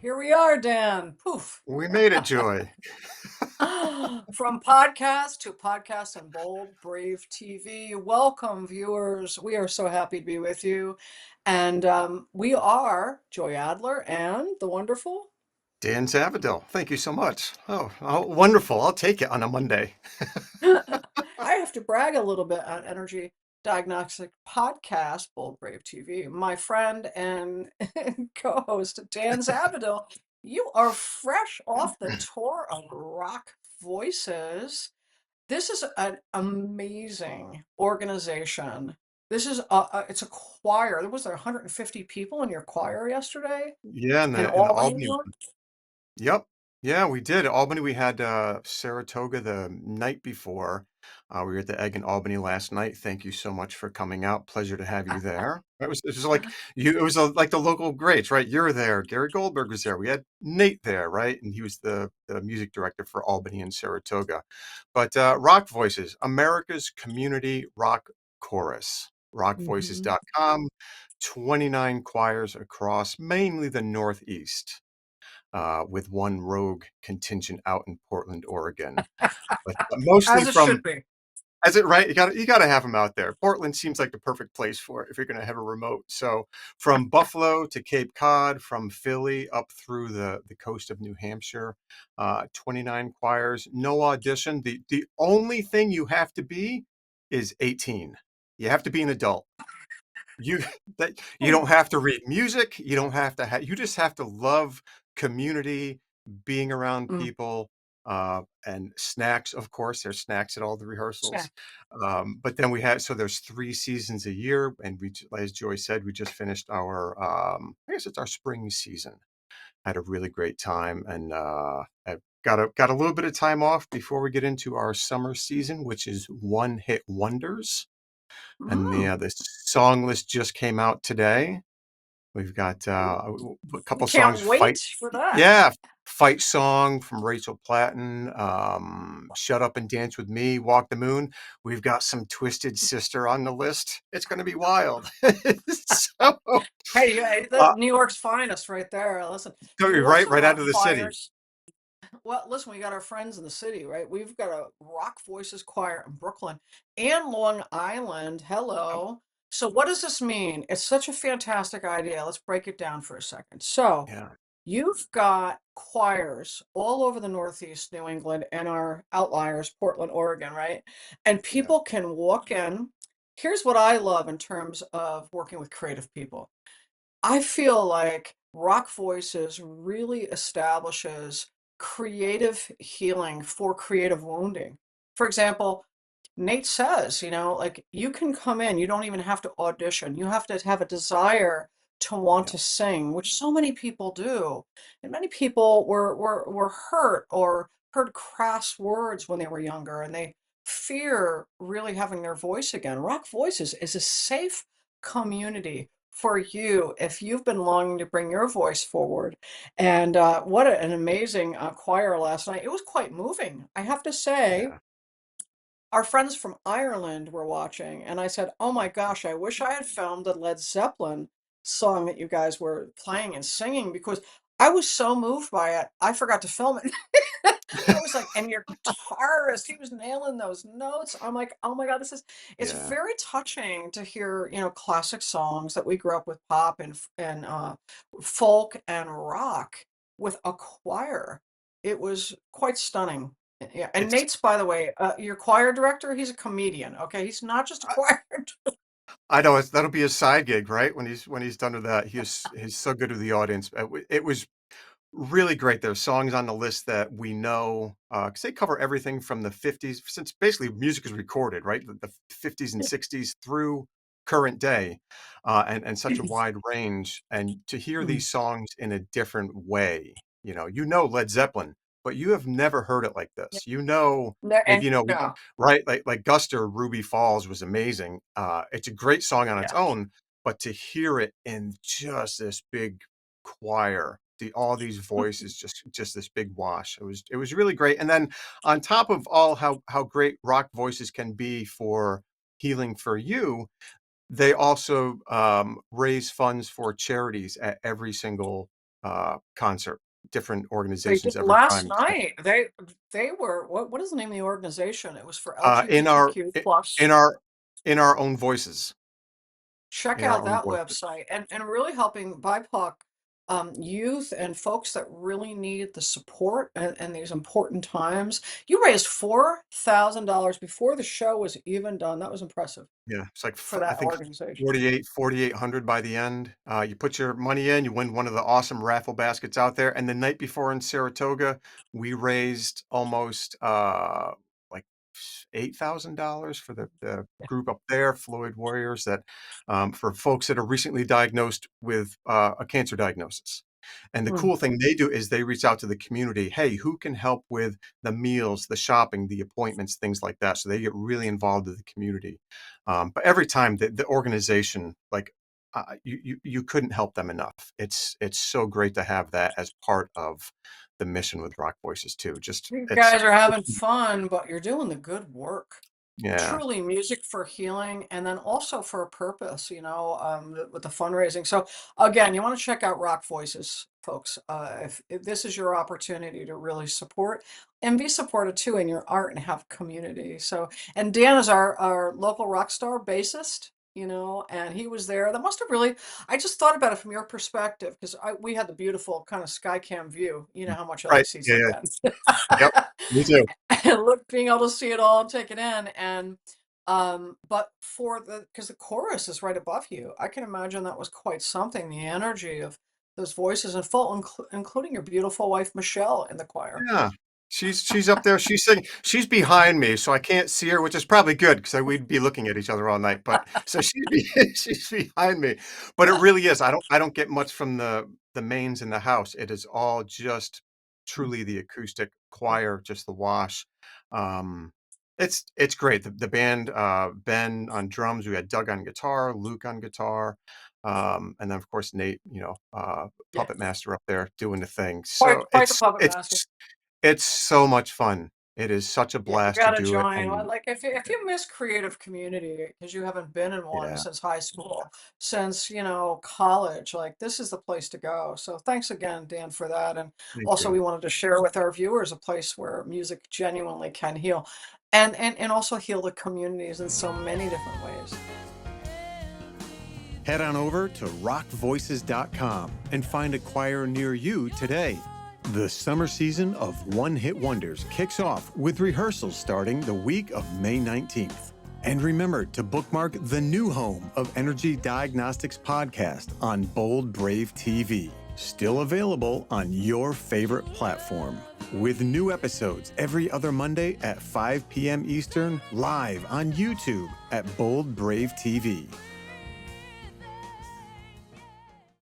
Here we are, Dan. Poof. We made it, Joy. From podcast to podcast and Bold, Brave TV. Welcome, viewers. We are so happy to be with you. And we are Joy Adler and the wonderful. Dan Zavadil, thank you so much. Oh, wonderful. I'll take it on a Monday. I have to brag a little bit on Energy Diagnostics Podcast, Bold, Brave TV. My friend and co-host Dan Zavadil, you are fresh off the tour of Rock Voices. This is an amazing organization. This is it's a choir. There was 150 people in your choir yesterday Yeah, in in the Albany, New Albany. York. Yep. Yeah, we did. Albany, we had Saratoga the night before. We were at the Egg in Albany last night. Thank you so much for coming out. Pleasure to have you there. It was like you. It was like the local greats, right? You're there. Gary Goldberg was there. We had Nate there, right? And he was the music director for Albany and Saratoga. But Rock Voices, America's community rock chorus. Mhm. Rockvoices.com. 29 choirs across mainly the Northeast, with one rogue contingent out in Portland, Oregon, but mostly As it from, should be. as it right, you gotta have them out there. Portland seems like the perfect place for it if you're gonna have a remote. So from Buffalo to Cape Cod, from Philly up through the coast of New Hampshire, 29 choirs, no audition. The only thing you have to be is 18. You have to be an adult. You that you don't have to read music, you don't have to you just have to love community, being around Mm. people, and snacks, of course. There's snacks at all the Yeah. rehearsals. But then there's 3 seasons a year, and as Joy said, we just finished our, I guess it's our spring season. Had a really great time, and I've got a little bit of time off before we get into our summer season, which is one hit wonders. And Mm. the song list just came out today. We've got a We couple can't songs. wait for that. Yeah, Fight Song from Rachel Platten. Shut Up and Dance with Me, Walk the Moon. We've got some Twisted Sister on the list. It's going to be wild. So, Hey, that's uh, New York's finest right there. Listen, you also right out got of the city. choirs. Well, listen, we got our friends in the city, right? We've got a Rock Voices choir in Brooklyn and Long Island. Hello. So, what does this mean? It's such a fantastic idea. Let's break it down for a second. So, Yeah, you've got choirs all over the Northeast, New England, and our outliers, Portland, Oregon, right? And yeah, people can walk in. Here's what I love in terms of working with creative people. I feel like Rock Voices really establishes creative healing for creative wounding. For example, Nate says, like you can come in, you don't even have to audition. You have to have a desire to want yeah, to sing, which so many people do. And many people were hurt or heard crass words when they were younger and they fear really having their voice again. Rock Voices is a safe community for you if you've been longing to bring your voice forward. And what an amazing choir last night. It was quite moving, I have to say. yeah. Our friends from Ireland were watching, and I said, "Oh my gosh, I wish I had filmed the Led Zeppelin song that you guys were playing and singing because I was so moved by it. I forgot to film it." I was like, and your guitarist, he was nailing those notes. I'm like, oh my God, it's Yeah. very touching to hear, classic songs that we grew up with pop and folk and rock with a choir. It was quite stunning. Yeah, and It's Nate's, by the way, your choir director, he's a comedian, okay? He's not just a choir. I know that'll be his side gig, right? When he's done with that, he's so good with the audience. It was really great. There's songs on the list that we know, because they cover everything from the 50s, since basically music is recorded, right? The 50s and 60s through current day, and such a wide range. And to hear Mm. these songs in a different way, Led Zeppelin, but you have never heard it like Yeah. this. Maybe And yeah, right? Like Guster, Ruby Falls was amazing. It's a great song on its yeah. own, but to hear it in just this big choir, all these voices, just this big wash. It was really great. And then on top of all how great rock voices can be for healing for you, they also raise funds for charities at every single concert. Different They did organizations every last time. So, night. They were what is the name of the organization? It was for uh, in our LGBTQ i- plus. in our in our own voices, Check in our out own that voices. website and really helping BIPOC youth and folks that really need the support and these important times. You raised $4,000 before the show was even done. That was impressive Yeah, it's like for I that think organization. 4,800 by the end. You put your money in, you win one of the awesome raffle baskets out there. And the night before in Saratoga, we raised almost like $8,000 for the group up there, Floyd Warriors, that for folks that are recently diagnosed with a cancer diagnosis. And the Mm. cool thing they do is they reach out to the community. Hey, who can help with the meals, the shopping, the appointments, things like that. So they get really involved in the community. But every time the organization, like you couldn't help them enough. It's so great to have that as part of the mission with Rock Voices too. Just You it's guys are having fun, but you're doing the good work. yeah, Truly music for healing and then also for a purpose, with the fundraising. So again, you want to check out Rock Voices, folks. If this is your opportunity to really support and be supported too in your art and have community. So, and Dan is our local rock star bassist, and he was there. That must have really, I just thought about it from your perspective because we had the beautiful kind of sky cam view. You know how much I right. like Yeah, seaside yeah. bands. Yep. Me too. And look, being able to see it all and take it in. And but because the chorus is right above you, I can imagine that was quite something. The energy of those voices and including your beautiful wife Michelle in the choir. Yeah. She's up there, she's singing she's behind me, so I can't see her, which is probably good because we'd be looking at each other all night, but so she's behind me. But it really is, I don't get much from the mains in the house. It is all just truly the acoustic choir, just the wash. Um, it's great. The band, Ben on drums, we had Doug on guitar, Luke on guitar, and then, of course, Nate, Yeah, puppet master up there doing the thing. quite So quite the puppet master. it's so much fun. It is such a Yeah, you blast to gotta do it, join. and Like if you miss creative community because you haven't been in one yeah, since high school, since college, like this is the place to go. So thanks again, Dan, for that. And thank also, you. we wanted to share with our viewers a place where music genuinely can heal, and also heal the communities in so many different ways. Head on over to rockvoices.com and find a choir near you today. The summer season of one-hit wonders kicks off with rehearsals starting the week of May 19th. And remember to bookmark the new home of Energy Diagnostics Podcast on Bold Brave TV. Still available on your favorite platform. With new episodes every other Monday at 5 p.m. Eastern, live on YouTube at Bold Brave TV.